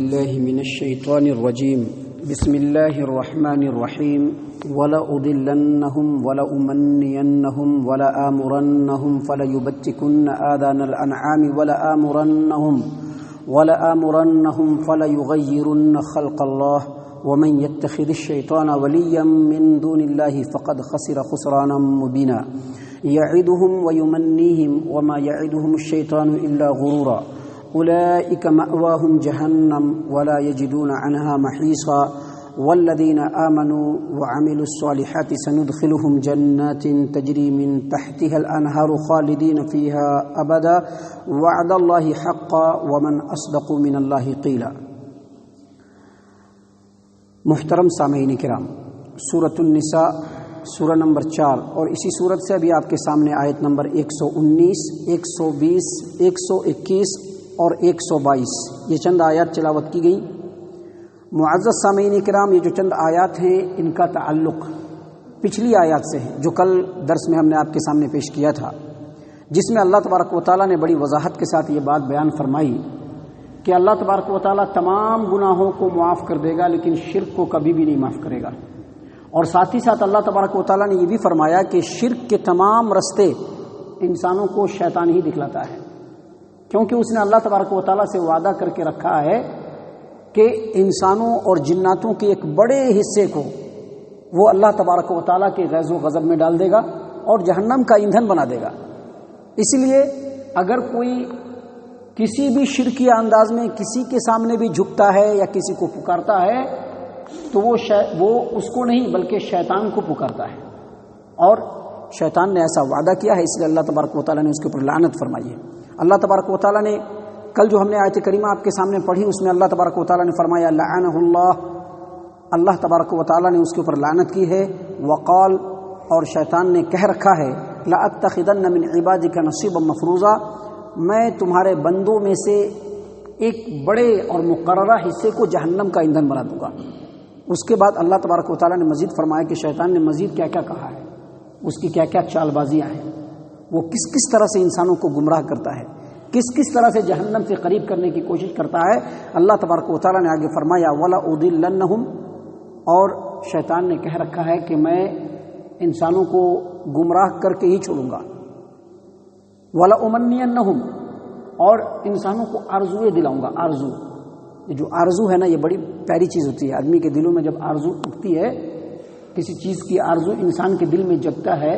الله من الشيطان الرجيم. بسم الله الرحمن الرحيم. ولأضلنهم ولأمنينهم ولآمرنهم فليبتكن آذان الأنعام ولآمرنهم فليغيرن خلق الله ومن يتخذ الشيطان وليا من دون الله فقد خسر خسرانا مبينا. يعدهم ويمنيهم وما يعدهم الشيطان إلا غرورا. أولئك مأواهم جهنم ولا يجدون عنها محيصا. والذين آمنوا وعملوا الصالحات سندخلهم جنات تجري من تحتها الأنهار خالدين فيها أبدا وعد الله حقا ومن أصدق من الله قيلا. محترم سامعین کرام، سورۃ النساء سورہ نمبر 4 اور اسی سورت سے ابھی آپ کے سامنے آیت نمبر 119، 120، 121 اور 122 یہ چند آیات تلاوت کی گئیں۔ معزز سامعین کرام، یہ جو چند آیات ہیں ان کا تعلق پچھلی آیات سے ہے جو کل درس میں ہم نے آپ کے سامنے پیش کیا تھا، جس میں اللہ تبارک و تعالیٰ نے بڑی وضاحت کے ساتھ یہ بات بیان فرمائی کہ اللہ تبارک و تعالیٰ تمام گناہوں کو معاف کر دے گا لیکن شرک کو کبھی بھی نہیں معاف کرے گا، اور ساتھ ہی ساتھ اللہ تبارک و تعالیٰ نے یہ بھی فرمایا کہ شرک کے تمام رستے انسانوں کو شیطان ہی دکھلاتا ہے، کیونکہ اس نے اللہ تبارک و تعالیٰ سے وعدہ کر کے رکھا ہے کہ انسانوں اور جناتوں کے ایک بڑے حصے کو وہ اللہ تبارک و تعالیٰ کے غیظ و غضب میں ڈال دے گا اور جہنم کا ایندھن بنا دے گا۔ اس لیے اگر کوئی کسی بھی شرکی انداز میں کسی کے سامنے بھی جھکتا ہے یا کسی کو پکارتا ہے تو وہ اس کو نہیں بلکہ شیطان کو پکارتا ہے، اور شیطان نے ایسا وعدہ کیا ہے، اس لیے اللہ تبارک و تعالیٰ نے اس کے اوپر لعنت فرمائی ہے۔ اللہ تبارک و تعالیٰ نے کل جو ہم نے آیت کریمہ آپ کے سامنے پڑھی اس میں اللہ تبارک و تعالیٰ نے فرمایا لعنہ اللہ، اللہ تبارک و تعالیٰ نے اس کے اوپر لعنت کی ہے۔ وقال، اور شیطان نے کہہ رکھا ہے لأتخذن من عبادک نصیبا مفروضا، میں تمہارے بندوں میں سے ایک بڑے اور مقررہ حصے کو جہنم کا ایندھن بنا دوں گا۔ اس کے بعد اللہ تبارک و تعالیٰ نے مزید فرمایا کہ شیطان نے مزید کیا کیا کہا ہے، اس کی کیا کیا چال بازیاں ہیں، وہ کس کس طرح سے انسانوں کو گمراہ کرتا ہے، کس کس طرح سے جہنم سے قریب کرنے کی کوشش کرتا ہے۔ اللہ تبارک و تعالیٰ نے آگے فرمایا وَلَأُضِلَّنَّهُمْ، اور شیطان نے کہہ رکھا ہے کہ میں انسانوں کو گمراہ کر کے ہی چھوڑوں گا۔ وَلَأُمَنِّيَنَّهُمْ، اور انسانوں کو آرزویں دلاؤں گا۔ آرزو، یہ جو آرزو ہے نا، یہ بڑی پیاری چیز ہوتی ہے۔ آدمی کے دلوں میں جب آرزو اٹھتی ہے، کسی چیز کی آرزو انسان کے دل میں جگتا ہے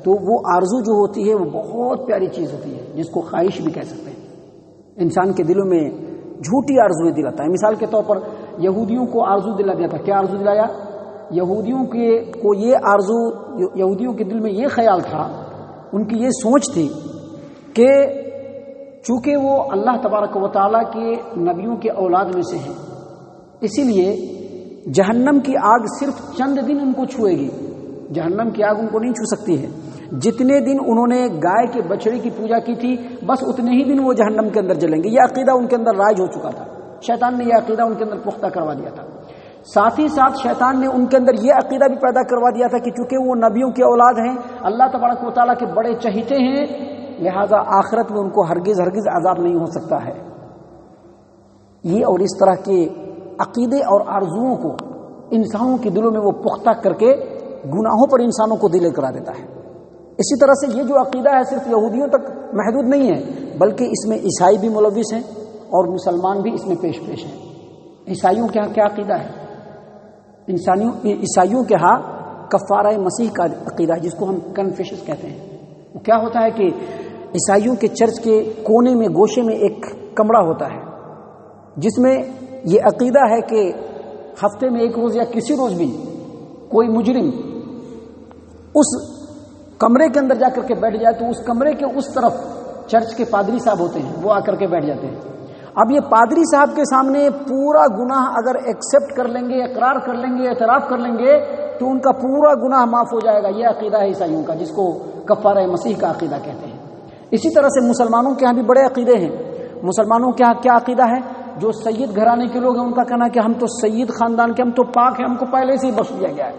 تو وہ آرزو جو ہوتی ہے وہ بہت پیاری چیز ہوتی ہے، جس کو خواہش بھی کہہ سکتے ہیں۔ انسان کے دلوں میں جھوٹی آرزویں دلاتا ہے۔ مثال کے طور پر یہودیوں کو آرزو دلا دیا تھا، کیا آرزو دلایا؟ یہودیوں کے دل میں یہ خیال تھا، ان کی یہ سوچ تھی کہ چونکہ وہ اللہ تبارک و تعالیٰ کے نبیوں کے اولاد میں سے ہیں، اسی لیے جہنم کی آگ صرف چند دن ان کو چھوئے گی، جہنم کی آگ ان کو نہیں چھو سکتی ہے۔ جتنے دن انہوں نے گائے کے بچڑے کی پوجا کی تھی بس اتنے ہی دن وہ جہنم کے اندر جلیں گے۔ یہ عقیدہ ان کے اندر رائج ہو چکا تھا، شیطان نے یہ عقیدہ ان کے اندر پختہ کروا دیا تھا۔ ساتھ ہی ساتھ شیطان نے ان کے اندر یہ عقیدہ بھی پیدا کروا دیا تھا کہ چونکہ وہ نبیوں کے اولاد ہیں، اللہ تبارک و تعالیٰ کے بڑے چہیتے ہیں، لہذا آخرت میں ان کو ہرگز عذاب نہیں ہو سکتا ہے۔ یہ اور اس طرح کے عقیدے اور آرزوؤں کو انسانوں کے دلوں میں وہ پختہ کر کے گناہوں پر انسانوں کو دلیر کرا دیتا ہے۔ اسی طرح سے یہ جو عقیدہ ہے صرف یہودیوں تک محدود نہیں ہے، بلکہ اس میں عیسائی بھی ملوث ہیں اور مسلمان بھی اس میں پیش ہیں۔ عیسائیوں کے ہاں کیا عقیدہ ہے؟ عیسائیوں کے ہاں کفارہ مسیح کا عقیدہ ہے، جس کو ہم کنفیشن کہتے ہیں۔ وہ کیا ہوتا ہے کہ عیسائیوں کے چرچ کے کونے میں گوشے میں ایک کمرہ ہوتا ہے جس میں یہ عقیدہ ہے کہ ہفتے میں ایک روز یا کسی روز بھی کوئی مجرم اس کمرے کے اندر جا کر کے بیٹھ جائے تو اس کمرے کے اس طرف چرچ کے پادری صاحب ہوتے ہیں، وہ آ کر کے بیٹھ جاتے ہیں۔ اب یہ پادری صاحب کے سامنے پورا گناہ اگر ایکسیپٹ کر لیں گے، اقرار کر لیں گے، اعتراف کر لیں گے تو ان کا پورا گناہ معاف ہو جائے گا۔ یہ عقیدہ ہے عیسائیوں کا، جس کو کفارہ مسیح کا عقیدہ کہتے ہیں۔ اسی طرح سے مسلمانوں کے ہاں بھی بڑے عقیدے ہیں۔ مسلمانوں کے ہاں کیا عقیدہ ہے؟ جو سید گھرانے کے لوگ ہیں ان کا کہنا ہے کہ ہم تو سید خاندان کے، ہم تو پاک ہیں، ہم کو پہلے سے ہی بخش دیا گیا ہے۔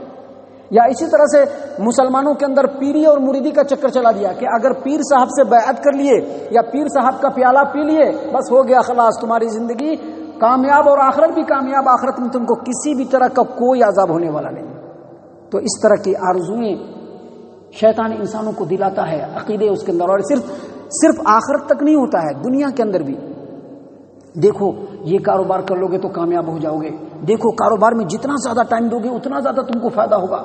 یا اسی طرح سے مسلمانوں کے اندر پیری اور مریدی کا چکر چلا دیا کہ اگر پیر صاحب سے بیعت کر لیے یا پیر صاحب کا پیالہ پی لیے بس ہو گیا، خلاص تمہاری زندگی کامیاب اور آخرت بھی کامیاب، آخرت میں تم کو کسی بھی طرح کا کوئی عذاب ہونے والا نہیں۔ تو اس طرح کی آرزویں شیطان انسانوں کو دلاتا ہے، عقیدے اس کے اندر، اور صرف آخرت تک نہیں ہوتا ہے، دنیا کے اندر بھی۔ دیکھو یہ کاروبار کر لو گے تو کامیاب ہو جاؤ گے، دیکھو کاروبار میں جتنا زیادہ ٹائم دو گے اتنا زیادہ تم کو فائدہ ہوگا،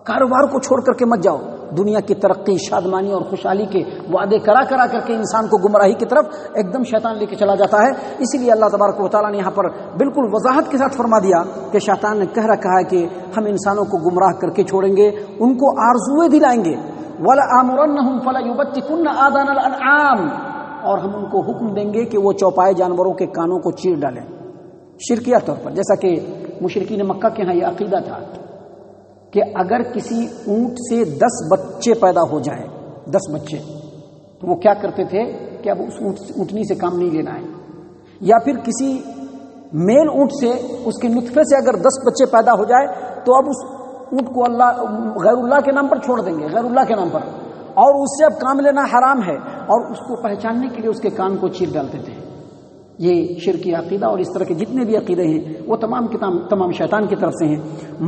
کاروبار کو چھوڑ کر کے مت جاؤ۔ دنیا کی ترقی، شادمانی اور خوشحالی کے وعدے کرا کر کے انسان کو گمراہی کی طرف ایک دم شیطان لے کے چلا جاتا ہے۔ اسی لیے اللہ تبارک و تعالیٰ نے یہاں پر بالکل وضاحت کے ساتھ فرما دیا کہ شیطان نے کہہ رکھا ہے کہ ہم انسانوں کو گمراہ کر کے چھوڑیں گے، ان کو آرزویں دلائیں گے، وَلَآمُرَنَّهُمْ فَلَيُبَتِّكُنَّ آذَانَ الْأَنْعَامِ، اور ہم ان کو حکم دیں گے کہ وہ چوپائے جانوروں کے کانوں کو چیر ڈالیں، شرکیہ طور پر۔ جیسا کہ مشرکین مکہ کے ہاں یہ عقیدہ تھا کہ اگر کسی اونٹ سے 10 بچے پیدا ہو جائیں، 10 بچے، تو وہ کیا کرتے تھے کہ اب اس اونٹنی سے کام نہیں لینا ہے، یا پھر کسی میل اونٹ سے، اس کے نطفے سے اگر 10 بچے پیدا ہو جائے تو اب اس اونٹ کو اللہ غیر اللہ کے نام پر چھوڑ دیں گے، غیر اللہ کے نام پر، اور اس سے اب کام لینا حرام ہے، اور اس کو پہچاننے کے لیے اس کے کان کو چیر ڈالتے تھے۔ یہ شرکی عقیدہ اور اس طرح کے جتنے بھی عقیدے ہیں وہ تمام شیطان کی طرف سے ہیں۔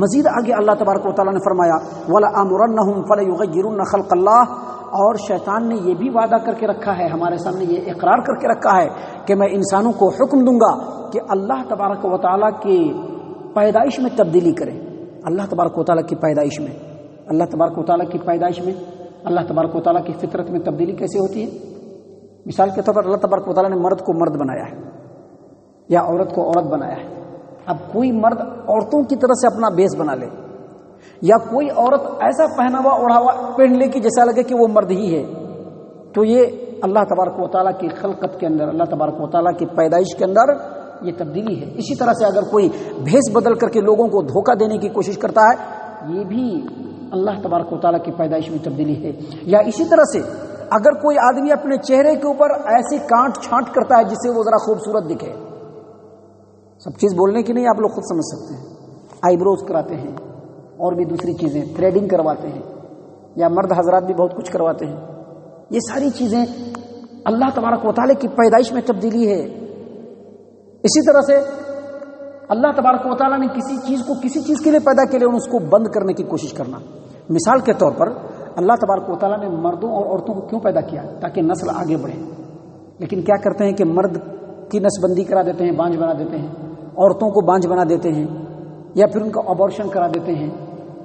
مزید آگے اللہ تبارک و تعالیٰ نے فرمایا وَلَآمُرَنَّهُمْ فَلَيُغَيِّرُنَّ خَلْقَ اللَّهِ، اور شیطان نے یہ بھی وعدہ کر کے رکھا ہے، ہمارے سامنے یہ اقرار کر کے رکھا ہے کہ میں انسانوں کو حکم دوں گا کہ اللہ تبارک و تعالیٰ کی پیدائش میں تبدیلی کریں۔ اللہ تبارک و تعالیٰ کی پیدائش میں، اللہ تبارک و تعالیٰ کی پیدائش میں، اللہ تبارک و تعالیٰ کی فطرت میں تبدیلی کیسے ہوتی ہے؟ مثال کے طور پر اللہ تبارک و تعالیٰ نے مرد کو مرد بنایا ہے یا عورت کو عورت بنایا ہے۔ اب کوئی مرد عورتوں کی طرح سے اپنا بیس بنا لے، یا کوئی عورت ایسا پہناوا اوڑھاوا پہن لے کہ جیسا لگے کہ وہ مرد ہی ہے، تو یہ اللہ تبارک و تعالیٰ کی خلقت کے اندر، اللہ تبارک و تعالیٰ کی پیدائش کے اندر یہ تبدیلی ہے۔ اسی طرح سے اگر کوئی بھیس بدل کر کے لوگوں کو دھوکہ دینے کی کوشش کرتا ہے، یہ بھی اللہ تبارک و تعالیٰ کی پیدائش میں تبدیلی ہے۔ یا اسی طرح سے اگر کوئی آدمی اپنے چہرے کے اوپر ایسی کانٹ چھانٹ کرتا ہے جس سے وہ ذرا خوبصورت دکھے، سب چیز بولنے کی نہیں، آپ لوگ خود سمجھ سکتے ہیں، آئی بروز کراتے ہیں اور بھی دوسری چیزیں، تھریڈنگ کرواتے ہیں، یا مرد حضرات بھی بہت کچھ کرواتے ہیں، یہ ساری چیزیں اللہ تبارک و تعالیٰ کی پیدائش میں تبدیلی ہے۔ اسی طرح سے اللہ تبارک و تعالیٰ نے کسی چیز کو کسی چیز کے لیے پیدا کیا اس کو بند کرنے کی کوشش کرنا۔ مثال کے طور پر اللہ تبارک و تعالیٰ نے مردوں اور عورتوں کو کیوں پیدا کیا؟ تاکہ نسل آگے بڑھے، لیکن کیا کرتے ہیں کہ مرد کی نسل بندی کرا دیتے ہیں، بانجھ بنا دیتے ہیں، عورتوں کو بانجھ بنا دیتے ہیں، یا پھر ان کا ابارشن کرا دیتے ہیں،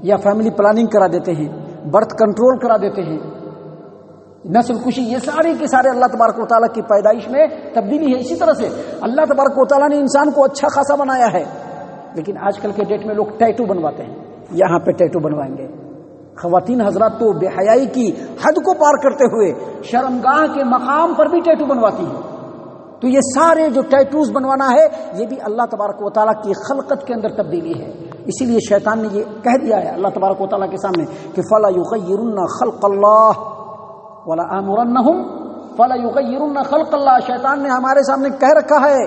یا فیملی پلاننگ کرا دیتے ہیں، برتھ کنٹرول کرا دیتے ہیں، نسل کشی، یہ سارے کے سارے اللہ تبارک و تعالیٰ کی پیدائش میں تبدیلی ہے۔ اسی طرح سے اللہ تبارک و تعالیٰ نے انسان کو اچھا خاصا بنایا ہے، لیکن آج کل کے ڈیٹ میں لوگ ٹیٹو بنواتے ہیں، یہاں پہ ٹیٹو بنوائیں گے۔ خواتین حضرات تو بے حیائی کی حد کو پار کرتے ہوئے شرمگاہ کے مقام پر بھی ٹیٹو بنواتی ہیں۔ تو یہ سارے جو ٹیٹوز بنوانا ہے یہ بھی اللہ تبارک و تعالیٰ کی خلقت کے اندر تبدیلی ہے۔ اسی لیے شیطان نے یہ کہہ دیا ہے اللہ تبارک و تعالیٰ کے سامنے کہ فَلَا يُغَيِّرُنَّ خَلْقَ اللَّهِ وَلَآمُرَنَّهُمْ فَلَا يُغَيِّرُنَّ خَلْقَ اللَّهِ۔ شیطان نے ہمارے سامنے کہہ رکھا ہے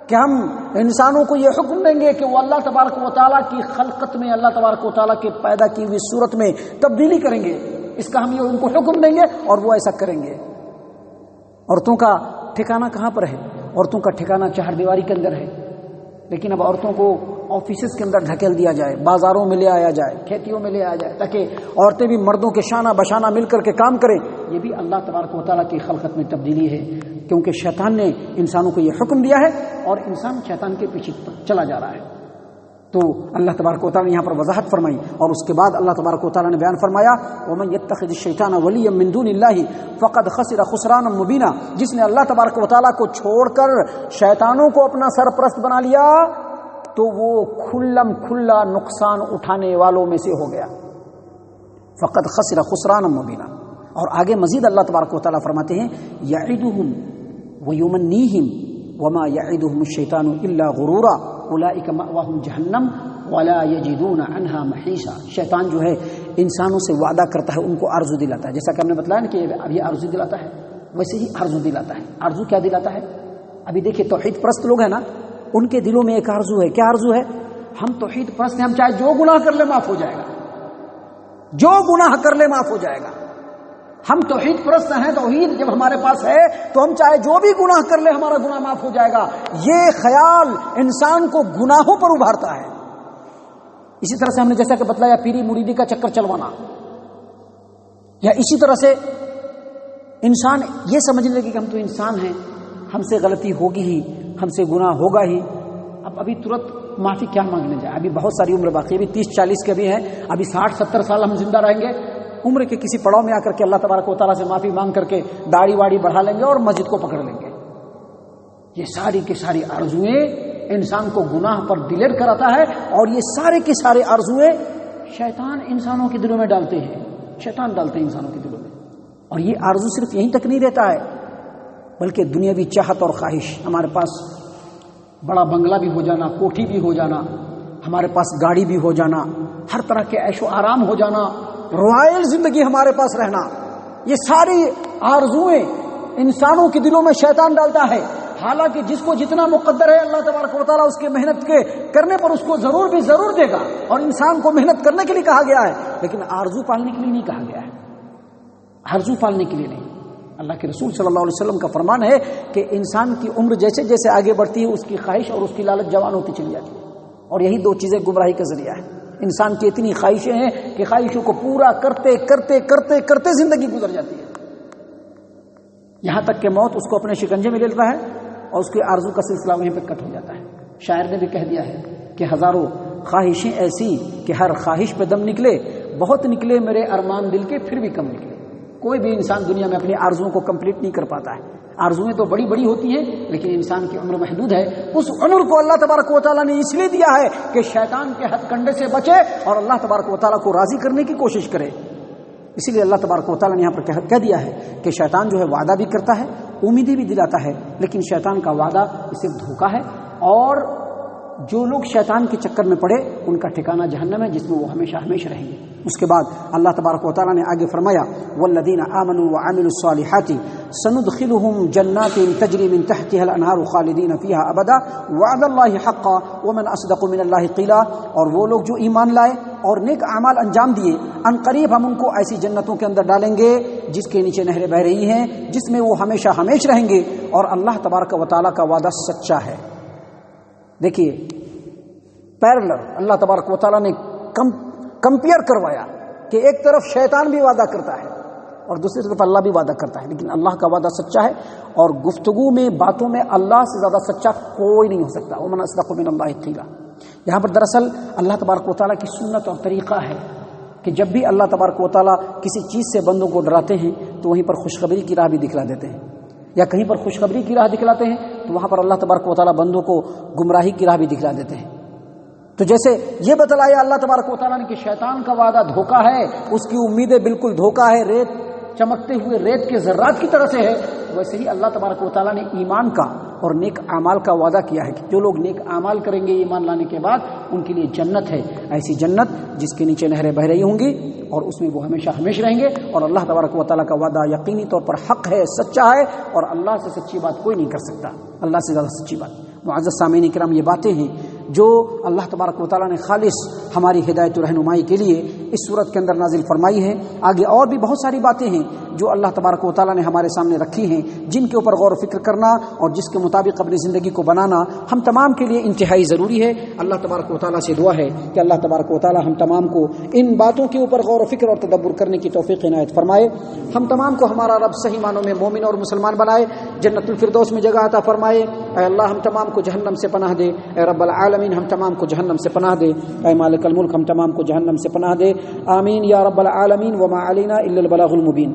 کہ ہم انسانوں کو یہ حکم دیں گے کہ وہ اللہ تبارک و تعالیٰ کی خلقت میں، اللہ تبارک و تعالیٰ کے پیدا کی ہوئی صورت میں تبدیلی کریں گے، اس کا ہم یہ ان کو حکم دیں گے اور وہ ایسا کریں گے۔ عورتوں کا ٹھکانہ کہاں پر ہے؟ عورتوں کا ٹھکانہ چہار دیواری کے اندر ہے، لیکن اب عورتوں کو آفیسز کے اندر ڈھکیل دیا جائے، بازاروں میں لے آیا جائے، کھیتیوں میں لے آیا جائے، تاکہ عورتیں بھی مردوں کے شانہ بشانہ مل کر کے کام کریں۔ یہ بھی اللہ تبارک و تعالیٰ کی خلقت میں تبدیلی ہے، کیونکہ شیطان نے انسانوں کو یہ حکم دیا ہے اور انسان شیطان کے پیچھے چلا جا رہا ہے۔ تو اللہ تبارک و تعالیٰ نے یہاں پر وضاحت فرمائی، اور اس کے بعد اللہ تبارک و تعالیٰ نے بیان فرمایا وَمَن يَتَّخِذِ الشَّيْطَانَ وَلِيًّا مِّن دُونِ اللَّهِ فَقَدْ خَسِرَ خُسْرَانًا مُّبِينًا۔ جس نے اللہ تبارک و تعالیٰ کو چھوڑ کر شیطانوں کو اپنا سرپرست بنا لیا تو وہ کھلم کھلا نقصان اٹھانے والوں میں سے ہو گیا۔ فقد خسر خسرانا مبینا۔ اور آگے مزید اللہ تبارک و تعالیٰ فرماتے ہیں یعدہم ویمنیہم وما یعدہم الشیطان الا غرورا اولئک مأواہم جہنم ولا یجدون عنہا محیصا۔ شیطان جو ہے انسانوں سے وعدہ کرتا ہے، ان کو آرزو دلاتا ہے، جیسا کہ ہم نے بتلایا نا کہ ابھی آرزو دلاتا ہے، ویسے ہی آرزو دلاتا ہے۔ آرزو کیا دلاتا ہے؟ ابھی دیکھیے توحید پرست لوگ ہیں نا، ان کے دلوں میں ایک آرزو ہے۔ کیا آرزو ہے؟ ہم توحید پرست ہیں، ہم چاہے جو گناہ کر لے معاف ہو جائے گا، جو گناہ کر لے معاف ہو جائے گا، ہم توحید پرست ہیں، توحید جب ہمارے پاس ہے تو ہم چاہے جو بھی گناہ کر لے ہمارا گناہ معاف ہو جائے گا. یہ خیال انسان کو گناہوں پر ابھارتا ہے. اسی طرح سے ہم نے جیسا کہ بتلایا پیری مریدی کا چکر چلوانا، یا اسی طرح سے انسان یہ سمجھنے لگے کہ ہم تو انسان ہیں، ہم سے غلطی ہوگی ہی، ہم سے گناہ ہوگا ہی، ابھی ترنت معافی کیا مانگنے جائے، ابھی بہت ساری عمر باقی، ابھی 30-40 کے بھی ہیں، ابھی 60-70 سال ہم زندہ رہیں گے، عمر کے کسی پڑاؤ میں آ کر کے اللہ تبارک و تعالیٰ سے معافی مانگ کر کے داڑھی واڑی بڑھا لیں گے اور مسجد کو پکڑ لیں گے. یہ ساری کی ساری آرزوئیں انسان کو گناہ پر دلیر کراتا ہے، اور یہ سارے کے سارے آرزوئیں شیطان انسانوں کے دلوں میں ڈالتے ہیں، شیطان ڈالتے ہیں انسانوں کے دلوں میں. اور یہ آرزو صرف یہیں تک نہیں رہتا ہے، بلکہ دنیاوی چاہت اور خواہش، ہمارے پاس بڑا بنگلہ بھی ہو جانا، کوٹھی بھی ہو جانا، ہمارے پاس گاڑی بھی ہو جانا، ہر طرح کے عیش و آرام ہو جانا، رائل زندگی ہمارے پاس رہنا، یہ ساری آرزوئیں انسانوں کے دلوں میں شیطان ڈالتا ہے. حالانکہ جس کو جتنا مقدر ہے اللہ تبارک و تعالیٰ اس کے محنت کے کرنے پر اس کو ضرور دے گا، اور انسان کو محنت کرنے کے لیے کہا گیا ہے، لیکن آرزو پالنے کے لیے نہیں کہا گیا ہے، آرزو پالنے کے لیے نہیں. اللہ کے رسول صلی اللہ علیہ وسلم کا فرمان ہے کہ انسان کی عمر جیسے جیسے آگے بڑھتی ہے اس کی خواہش اور اس کی لالچ جوان ہوتی چلی جاتی ہے، اور یہی دو چیزیں گمراہی کا ذریعہ ہے. انسان کی اتنی خواہشیں ہیں کہ خواہشوں کو پورا کرتے کرتے کرتے کرتے زندگی گزر جاتی ہے، یہاں تک کہ موت اس کو اپنے شکنجے میں لے لیتا ہے اور اس کے آرزو کا سلسلہ وہیں پہ کٹ ہو جاتا ہے. شاعر نے بھی کہہ دیا ہے کہ ہزاروں خواہشیں ایسی کہ ہر خواہش پہ دم نکلے، بہت نکلے میرے ارمان دل کے پھر بھی کم نکلے. کوئی بھی انسان دنیا میں اپنی آرزوؤں کو کمپلیٹ نہیں کر پاتا ہے. آرزویں تو بڑی بڑی ہوتی ہیں، لیکن انسان کی عمر محدود ہے. اس عمر کو اللہ تبارک و تعالیٰ نے اس لیے دیا ہے کہ شیطان کے ہتھ کنڈے سے بچے اور اللہ تبارک و تعالیٰ کو راضی کرنے کی کوشش کرے. اسی لیے اللہ تبارک و تعالیٰ نے یہاں پر کہہ دیا ہے کہ شیطان جو ہے وعدہ بھی کرتا ہے، امیدیں بھی دلاتا ہے، لیکن شیطان کا وعدہ صرف دھوکہ ہے، اور جو لوگ شیطان کے چکر میں پڑے ان کا ٹھکانہ جہنم ہے، جس میں وہ ہمیشہ ہمیشہ رہیں گے. اس کے بعد اللہ تبارک و تعالیٰ نے آگے فرمایا والذین آمنوا وعملوا الصالحات سندخلهم جنات تجری من تحتها الانہار خالدین فیہا ابدا وعد اللہ حقا ومن اصدق من اللہ قیلا. اور وہ لوگ جو ایمان لائے اور نیک اعمال انجام دیے، ان قریب ہم ان کو ایسی جنتوں کے اندر ڈالیں گے جس کے نیچے نہریں بہ رہی ہیں، جس میں وہ ہمیشہ ہمیشہ رہیں گے، اور اللہ تبارک و تعالیٰ کا وعدہ سچا ہے. دیکھیے پیرلر اللہ تبارک و تعالیٰ نے کمپیئر کروایا کہ ایک طرف شیطان بھی وعدہ کرتا ہے اور دوسری طرف اللہ بھی وعدہ کرتا ہے، لیکن اللہ کا وعدہ سچا ہے، اور گفتگو میں باتوں میں اللہ سے زیادہ سچا کوئی نہیں ہو سکتا. ومن اصدق من اللہ قیلا. یہاں پر دراصل اللہ تبارک و تعالیٰ کی سنت اور طریقہ ہے کہ جب بھی اللہ تبارک و تعالیٰ کسی چیز سے بندوں کو ڈراتے ہیں تو وہیں پر خوشخبری کی راہ بھی دکھلا دیتے ہیں، یا کہیں پر خوشخبری کی راہ دکھلاتے ہیں تو وہاں پر اللہ تبارک و تعالیٰ بندوں کو گمراہی کی راہ بھی دکھلا دیتے ہیں. تو جیسے یہ بتلایا اللہ تبارک و تعالیٰ نے کہ شیطان کا وعدہ دھوکہ ہے، اس کی امیدیں بالکل دھوکہ ہے، ریت چمکتے ہوئے ریت کے ذرات کی طرح سے ہے، ویسے ہی اللہ تبارک و تعالیٰ نے ایمان کا اور نیک اعمال کا وعدہ کیا ہے کہ جو لوگ نیک اعمال کریں گے ایمان لانے کے بعد ان کے لیے جنت ہے، ایسی جنت جس کے نیچے نہریں بہ رہی ہوں گی، اور اس میں وہ ہمیشہ ہمیشہ رہیں گے. اور اللہ تبارک و تعالیٰ کا وعدہ یقینی طور پر حق ہے، سچا ہے، اور اللہ سے سچی بات کوئی نہیں کر سکتا، اللہ سے زیادہ سچی بات. معزز سامعین کرام، یہ باتیں ہیں جو اللہ تبارک و تعالیٰ نے خالص ہماری ہدایت و رہنمائی کے لیے اس صورت کے اندر نازل فرمائی ہے. آگے اور بھی بہت ساری باتیں ہیں جو اللہ تبارک و تعالیٰ نے ہمارے سامنے رکھی ہیں، جن کے اوپر غور و فکر کرنا اور جس کے مطابق اپنی زندگی کو بنانا ہم تمام کے لیے انتہائی ضروری ہے. اللہ تبارک و تعالیٰ سے دعا ہے کہ اللہ تبارک و تعالیٰ ہم تمام کو ان باتوں کے اوپر غور و فکر اور تدبر کرنے کی توفیق عنایت فرمائے. ہم تمام کو ہمارا رب صحیح معنوں میں مومن اور مسلمان بنائے، جنت الفردوس میں جگہ عطا فرمائے. اے اللہ ہم تمام کو جہنم سے پناہ دے. اے رب العالمین ہم تمام کو جہنم سے پناہ دے. اے مالک الملک ہم تمام کو جہنم سے پناہ دے. آمین یا رب العالمین. وما علینا الا البلاغ المبین.